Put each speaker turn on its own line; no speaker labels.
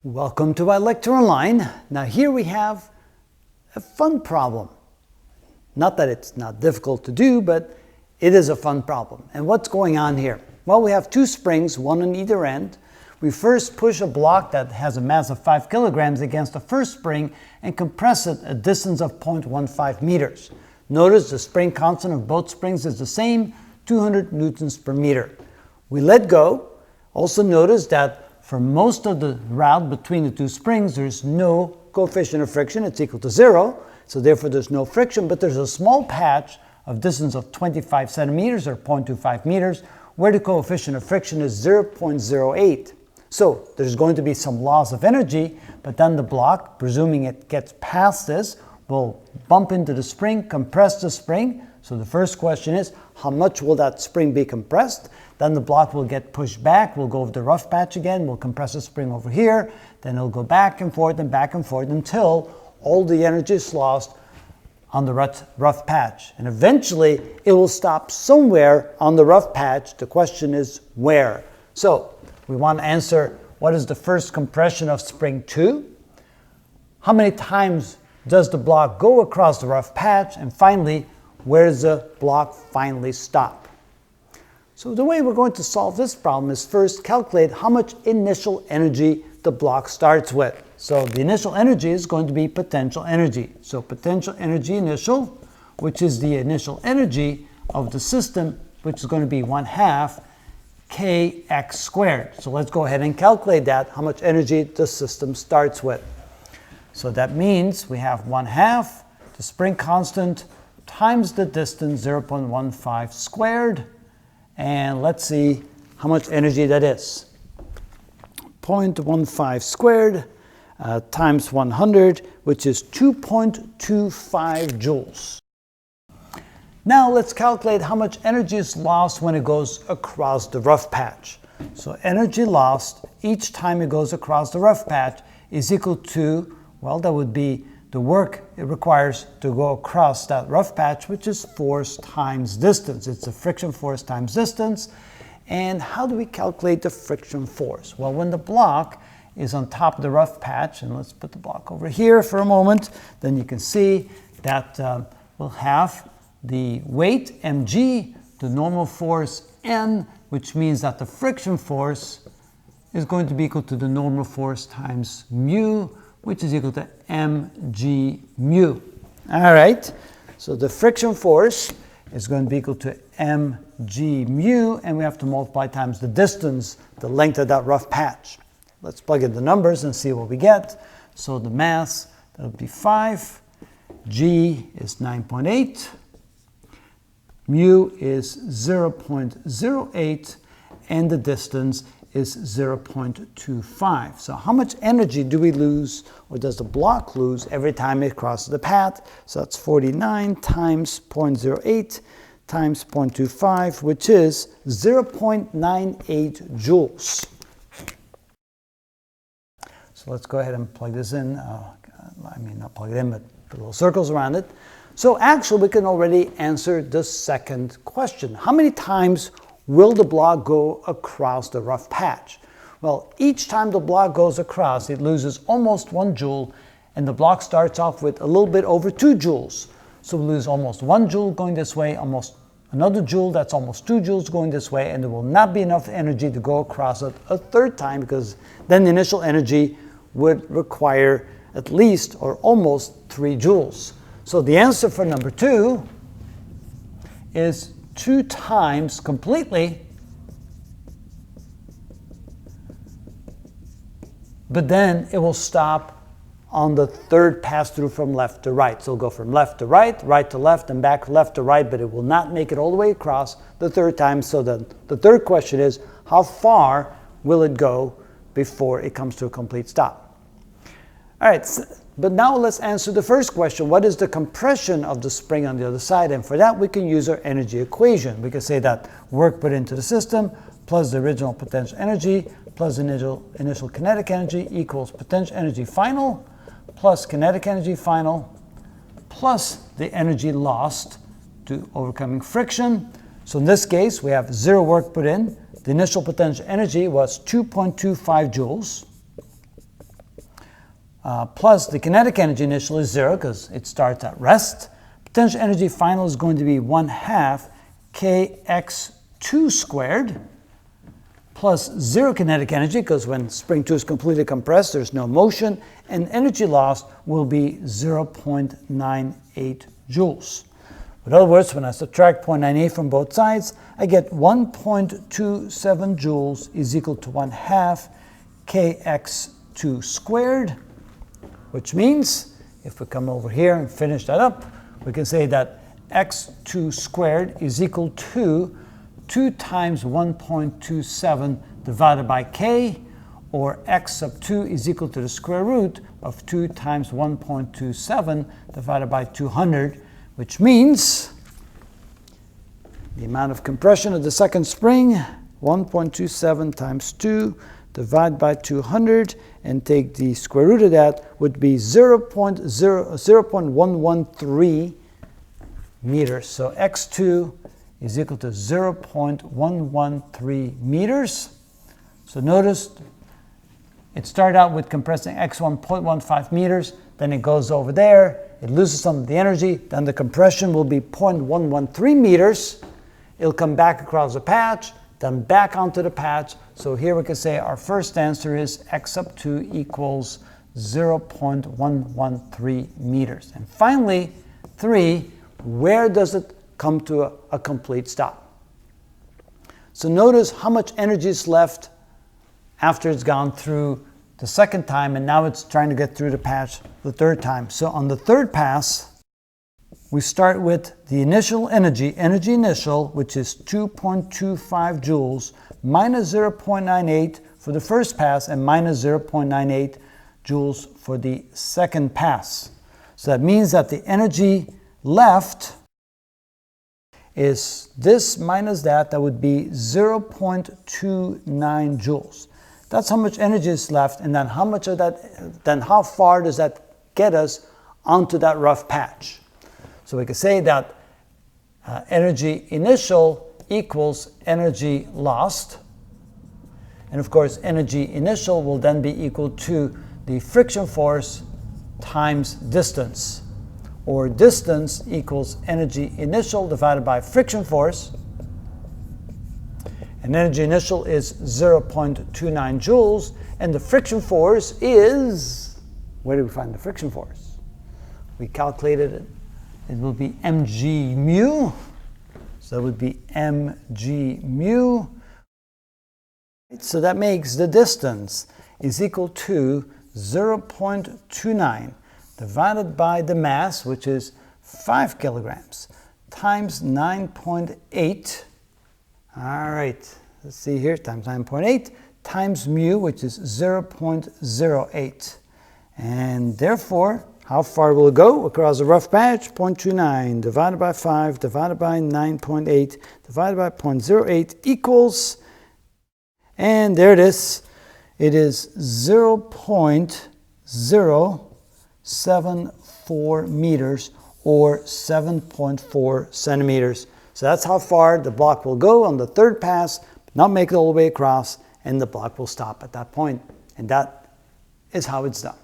Welcome to our lecture online. Now here we have a fun problem. Not that it's not difficult to do, but it is a fun problem. And what's going on here? Well, we have two springs, one on either end. We first push a block that has a mass of 5 kilograms against the first spring and compress it a distance of 0.15 meters. Notice the spring constant of both springs is the same, 200 newtons per meter. We let go. Also notice that for most of the route between the two springs, there's no coefficient of friction. It's equal to 0, so therefore there's no friction, but there's a small patch of distance of 25 centimeters or 0.25 meters where the coefficient of friction is 0.08. So there's going to be some loss of energy, but then the block, presuming it gets past this, will bump into the spring, compress the spring. So the first question is, how much will that spring be compressed? Then the block will get pushed back. We'll go over the rough patch again. We'll compress the spring over here. Then it'll go back and forth until all the energy is lost on the rough patch. And eventually, it will stop somewhere on the rough patch. The question is where? So we want to answer, what is the first compression of spring 2? How many times does the block go across the rough patch? And finally, where does the block finally stop? So the way we're going to solve this problem is first calculate how much initial energy the block starts with. So the initial energy is going to be potential energy. So potential energy initial, which is the initial energy of the system, which is going to be 1/2 kx squared. So let's go ahead and calculate that, how much energy the system starts with. So that means we have 1/2 the spring constant times the distance, 0.15 squared. And let's see how much energy that is. 0.15 squared times 100, which is 2.25 joules. Now let's calculate how much energy is lost when it goes across the rough patch. So energy lost each time it goes across the rough patch is equal to, well, that would be the work it requires to go across that rough patch, which is force times distance. It's the friction force times distance. And how do we calculate the friction force? Well, when the block is on top of the rough patch, and let's put the block over here for a moment, then you can see that we'll have the weight mg, the normal force n, which means that the friction force is going to be equal to the normal force times mu, which is equal to mg mu. All right, so the friction force is going to be equal to mg mu, and we have to multiply times the distance, the length of that rough patch. Let's plug in the numbers and see what we get. So the mass, that'll be 5, g is 9.8, mu is 0.08, and the distance is 0.25. So how much energy do we lose, or does the block lose, every time it crosses the path? So that's 49 times 0.08 times 0.25, which is 0.98 joules. So let's go ahead and plug this in. Not plug it in, but put little circles around it. So actually, we can already answer the second question. How many times will the block go across the rough patch? Well, each time the block goes across, it loses almost 1 joule, and the block starts off with a little bit over 2 joules. So we lose almost 1 joule going this way, almost another joule, that's almost 2 joules going this way, and there will not be enough energy to go across it a third time, because then the initial energy would require at least or almost 3 joules. So the answer for number 2 is 2 times completely, but then it will stop on the third pass through from left to right. So it'll go from left to right, right to left, and back left to right, but it will not make it all the way across the third time. So then the third question is, how far will it go before it comes to a complete stop? All right, but now let's answer the first question. What is the compression of the spring on the other side? And for that, we can use our energy equation. We can say that work put into the system plus the original potential energy plus initial kinetic energy equals potential energy final plus kinetic energy final plus the energy lost to overcoming friction. So in this case, we have 0 work put in. The initial potential energy was 2.25 joules. plus the kinetic energy initial is 0 because it starts at rest. Potential energy final is going to be 1/2 kx2 squared plus 0 kinetic energy, because when spring 2 is completely compressed, there's no motion, and energy lost will be 0.98 joules. In other words, when I subtract 0.98 from both sides, I get 1.27 joules is equal to 1/2 kx2 squared, which means, if we come over here and finish that up, we can say that x2 squared is equal to 2 times 1.27 divided by k, or x sub 2 is equal to the square root of 2 times 1.27 divided by 200, which means the amount of compression of the second spring, 1.27 times 2 divided by 200, and take the square root of that, would be 0.113 meters. So x2 is equal to 0.113 meters. So notice it started out with compressing x1 0.15 meters, then it goes over there, it loses some of the energy, then the compression will be 0.113 meters. It'll come back across the patch, then back onto the patch. So here we can say our first answer is x sub 2 equals 0.113 meters. And finally, 3, where does it come to a complete stop? So notice how much energy is left after it's gone through the second time, and now it's trying to get through the patch the third time. So on the third pass, we start with the initial energy initial, which is 2.25 joules, minus 0.98 for the first pass, and minus 0.98 joules for the second pass. So that means that the energy left is this minus that would be 0.29 joules. That's how much energy is left, and then how much of that, then how far does that get us onto that rough patch? So we can say that energy initial equals energy lost, and of course energy initial will then be equal to the friction force times distance, or distance equals energy initial divided by friction force. And energy initial is 0.29 joules, and the friction force is, where do we find the friction force? We calculated it. It will be mg mu, so that would be mg mu. So that makes the distance is equal to 0.29 divided by the mass, which is 5 kilograms, times 9.8. All right, let's see here, times 9.8, times mu, which is 0.08. And therefore, how far will it go across a rough patch? 0.29 divided by 5 divided by 9.8 divided by 0.08 equals, and there it is. It is 0.074 meters, or 7.4 centimeters. So that's how far the block will go on the third pass, not make it all the way across, and the block will stop at that point. And that is how it's done.